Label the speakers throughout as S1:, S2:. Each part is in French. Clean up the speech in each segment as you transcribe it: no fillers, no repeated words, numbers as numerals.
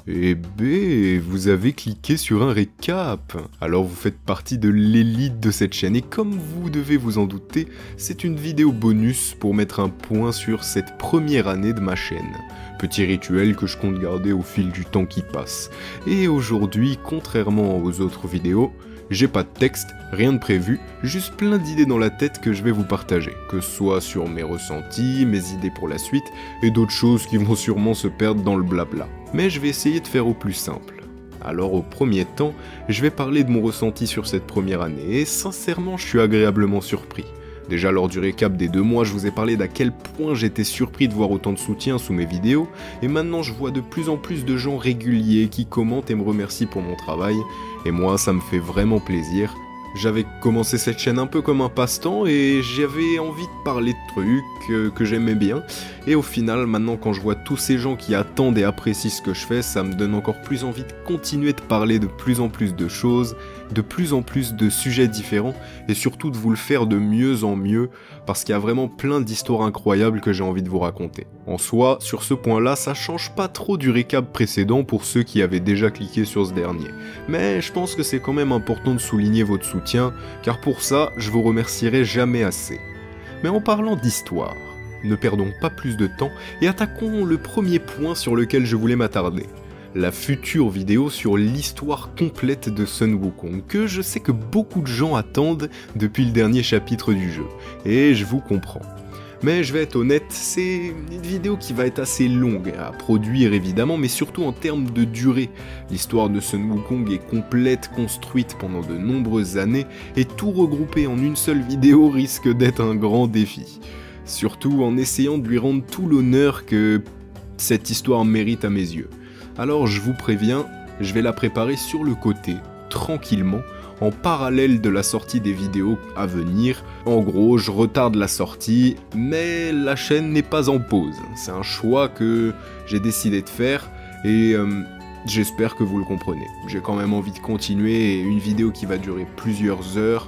S1: Eh ben, vous avez cliqué sur un récap. Alors vous faites partie de l'élite de cette chaîne et comme vous devez vous en douter, c'est une vidéo bonus pour mettre un point sur cette première année de ma chaîne. Petit rituel que je compte garder au fil du temps qui passe. Et aujourd'hui, contrairement aux autres vidéos, j'ai pas de texte, rien de prévu, juste plein d'idées dans la tête que je vais vous partager, que ce soit sur mes ressentis, mes idées pour la suite, et d'autres choses qui vont sûrement se perdre dans le blabla. Mais je vais essayer de faire au plus simple. Alors au premier temps, je vais parler de mon ressenti sur cette première année, et sincèrement je suis agréablement surpris. Déjà lors du récap des 2 mois, je vous ai parlé d'à quel point j'étais surpris de voir autant de soutien sous mes vidéos, et maintenant je vois de plus en plus de gens réguliers qui commentent et me remercient pour mon travail, et moi ça me fait vraiment plaisir. J'avais commencé cette chaîne un peu comme un passe-temps et j'avais envie de parler de trucs que j'aimais bien. Et au final, maintenant quand je vois tous ces gens qui attendent et apprécient ce que je fais, ça me donne encore plus envie de continuer de parler de plus en plus de choses, de plus en plus de sujets différents et surtout de vous le faire de mieux en mieux parce qu'il y a vraiment plein d'histoires incroyables que j'ai envie de vous raconter. En soi, sur ce point-là, ça change pas trop du récap précédent pour ceux qui avaient déjà cliqué sur ce dernier. Mais je pense que c'est quand même important de souligner votre soutien, car pour ça, je vous remercierai jamais assez. Mais en parlant d'histoire, ne perdons pas plus de temps et attaquons le premier point sur lequel je voulais m'attarder. La future vidéo sur l'histoire complète de Sun Wukong, que je sais que beaucoup de gens attendent depuis le dernier chapitre du jeu, et je vous comprends. Mais je vais être honnête, c'est une vidéo qui va être assez longue à produire évidemment, mais surtout en termes de durée. L'histoire de Sun Wukong est complète, construite pendant de nombreuses années, et tout regrouper en une seule vidéo risque d'être un grand défi. Surtout en essayant de lui rendre tout l'honneur que cette histoire mérite à mes yeux. Alors je vous préviens, je vais la préparer sur le côté, tranquillement, en parallèle de la sortie des vidéos à venir. En gros, je retarde la sortie, mais la chaîne n'est pas en pause. C'est un choix que j'ai décidé de faire, et j'espère que vous le comprenez. J'ai quand même envie de continuer, et une vidéo qui va durer plusieurs heures,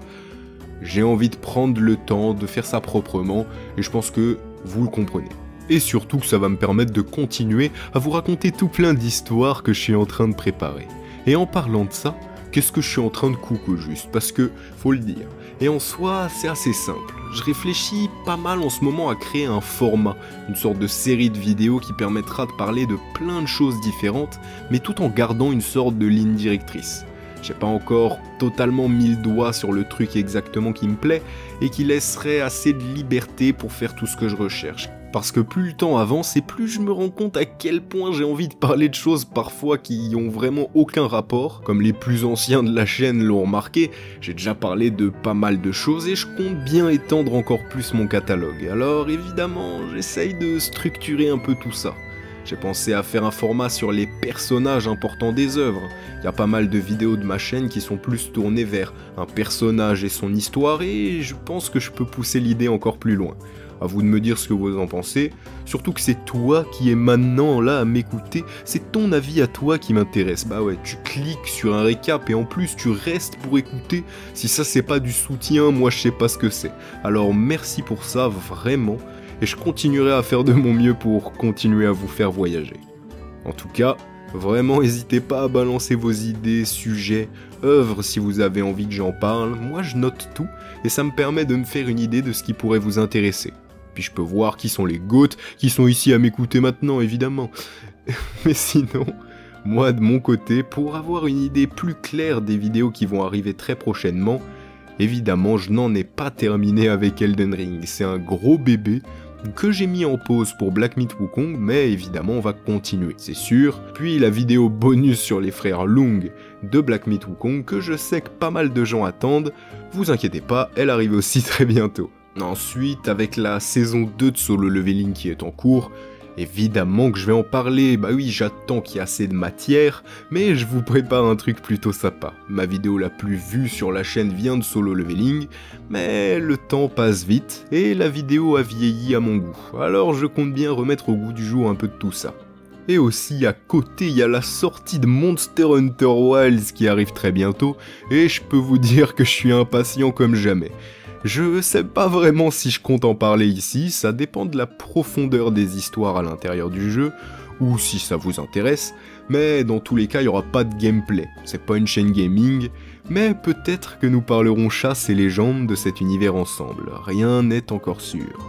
S1: j'ai envie de prendre le temps de faire ça proprement, et je pense que vous le comprenez. Et surtout que ça va me permettre de continuer à vous raconter tout plein d'histoires que je suis en train de préparer. Et en parlant de ça, qu'est-ce que je suis en train de cook au juste? Parce que, faut le dire, et en soi, c'est assez simple. Je réfléchis pas mal en ce moment à créer un format, une sorte de série de vidéos qui permettra de parler de plein de choses différentes, mais tout en gardant une sorte de ligne directrice. J'ai pas encore totalement mis le doigt sur le truc exactement qui me plaît, et qui laisserait assez de liberté pour faire tout ce que je recherche. Parce que plus le temps avance et plus je me rends compte à quel point j'ai envie de parler de choses parfois qui ont vraiment aucun rapport. Comme les plus anciens de la chaîne l'ont remarqué, j'ai déjà parlé de pas mal de choses et je compte bien étendre encore plus mon catalogue. Alors évidemment, j'essaye de structurer un peu tout ça. J'ai pensé à faire un format sur les personnages importants des œuvres. Il y a pas mal de vidéos de ma chaîne qui sont plus tournées vers un personnage et son histoire et je pense que je peux pousser l'idée encore plus loin. À vous de me dire ce que vous en pensez, surtout que c'est toi qui es maintenant là à m'écouter, c'est ton avis à toi qui m'intéresse. Bah ouais, tu cliques sur un récap et en plus tu restes pour écouter. Si ça c'est pas du soutien, moi je sais pas ce que c'est. Alors merci pour ça, vraiment, et je continuerai à faire de mon mieux pour continuer à vous faire voyager. En tout cas, vraiment n'hésitez pas à balancer vos idées, sujets, œuvres si vous avez envie que j'en parle. Moi je note tout et ça me permet de me faire une idée de ce qui pourrait vous intéresser. Puis je peux voir qui sont les goats, qui sont ici à m'écouter maintenant évidemment. Mais sinon, moi de mon côté, pour avoir une idée plus claire des vidéos qui vont arriver très prochainement, évidemment je n'en ai pas terminé avec Elden Ring. C'est un gros bébé que j'ai mis en pause pour Black Myth Wukong, mais évidemment on va continuer, c'est sûr. Puis la vidéo bonus sur les frères Lung de Black Myth Wukong, que je sais que pas mal de gens attendent, vous inquiétez pas, elle arrive aussi très bientôt. Ensuite, avec la saison 2 de Solo Leveling qui est en cours, évidemment que je vais en parler, bah oui j'attends qu'il y ait assez de matière, mais je vous prépare un truc plutôt sympa. Ma vidéo la plus vue sur la chaîne vient de Solo Leveling, mais le temps passe vite, et la vidéo a vieilli à mon goût, alors je compte bien remettre au goût du jour un peu de tout ça. Et aussi à côté il y a la sortie de Monster Hunter Wilds qui arrive très bientôt, et je peux vous dire que je suis impatient comme jamais. Je sais pas vraiment si je compte en parler ici, ça dépend de la profondeur des histoires à l'intérieur du jeu, ou si ça vous intéresse, mais dans tous les cas il n'y aura pas de gameplay, c'est pas une chaîne gaming, mais peut-être que nous parlerons chasse et légendes de cet univers ensemble, rien n'est encore sûr.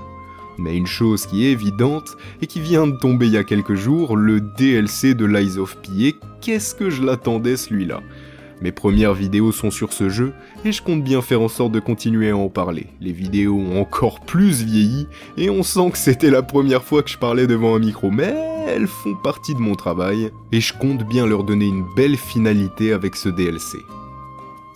S1: Mais une chose qui est évidente, et qui vient de tomber il y a quelques jours, le DLC de Lies of P, et qu'est-ce que je l'attendais celui-là. Mes premières vidéos sont sur ce jeu, et je compte bien faire en sorte de continuer à en parler. Les vidéos ont encore plus vieilli, et on sent que c'était la première fois que je parlais devant un micro, mais elles font partie de mon travail, et je compte bien leur donner une belle finalité avec ce DLC.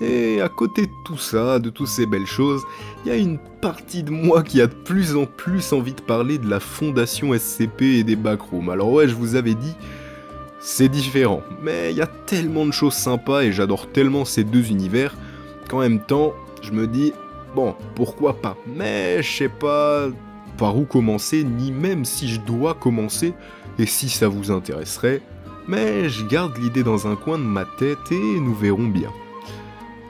S1: Et à côté de tout ça, de toutes ces belles choses, il y a une partie de moi qui a de plus en plus envie de parler de la fondation SCP et des backrooms. Alors ouais, je vous avais dit, c'est différent, mais il y a tellement de choses sympas et j'adore tellement ces deux univers qu'en même temps, je me dis, bon, pourquoi pas, mais je sais pas par où commencer, ni même si je dois commencer, et si ça vous intéresserait, mais je garde l'idée dans un coin de ma tête et nous verrons bien.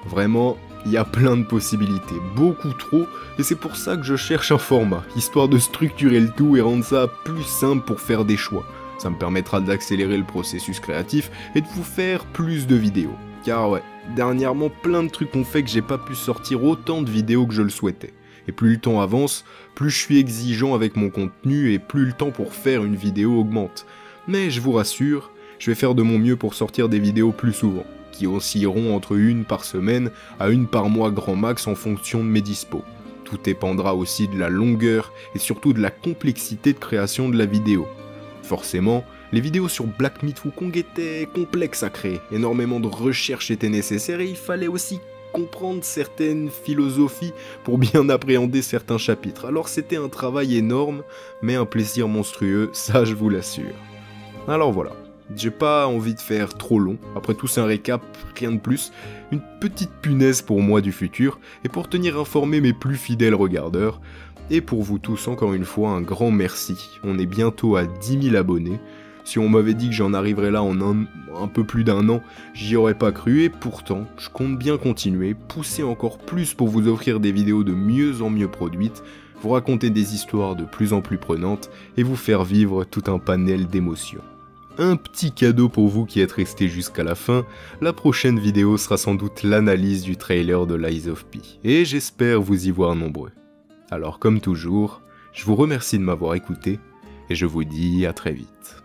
S1: Vraiment, il y a plein de possibilités, beaucoup trop, et c'est pour ça que je cherche un format, histoire de structurer le tout et rendre ça plus simple pour faire des choix. Ça me permettra d'accélérer le processus créatif et de vous faire plus de vidéos. Car ouais, dernièrement plein de trucs ont fait que j'ai pas pu sortir autant de vidéos que je le souhaitais. Et plus le temps avance, plus je suis exigeant avec mon contenu et plus le temps pour faire une vidéo augmente. Mais je vous rassure, je vais faire de mon mieux pour sortir des vidéos plus souvent, qui oscilleront entre une par semaine à une par mois grand max en fonction de mes dispos. Tout dépendra aussi de la longueur et surtout de la complexité de création de la vidéo. Forcément, les vidéos sur Black Myth Wukong étaient complexes à créer, énormément de recherches étaient nécessaires et il fallait aussi comprendre certaines philosophies pour bien appréhender certains chapitres. Alors c'était un travail énorme, mais un plaisir monstrueux, ça je vous l'assure. Alors voilà. J'ai pas envie de faire trop long, après tout c'est un récap, rien de plus, une petite punaise pour moi du futur, et pour tenir informés mes plus fidèles regardeurs, et pour vous tous encore une fois un grand merci, on est bientôt à 10 000 abonnés, si on m'avait dit que j'en arriverais là en un peu plus d'un an, j'y aurais pas cru, et pourtant, je compte bien continuer, pousser encore plus pour vous offrir des vidéos de mieux en mieux produites, vous raconter des histoires de plus en plus prenantes, et vous faire vivre tout un panel d'émotions. Un petit cadeau pour vous qui êtes restés jusqu'à la fin, la prochaine vidéo sera sans doute l'analyse du trailer de Lies of P, et j'espère vous y voir nombreux. Alors comme toujours, je vous remercie de m'avoir écouté, et je vous dis à très vite.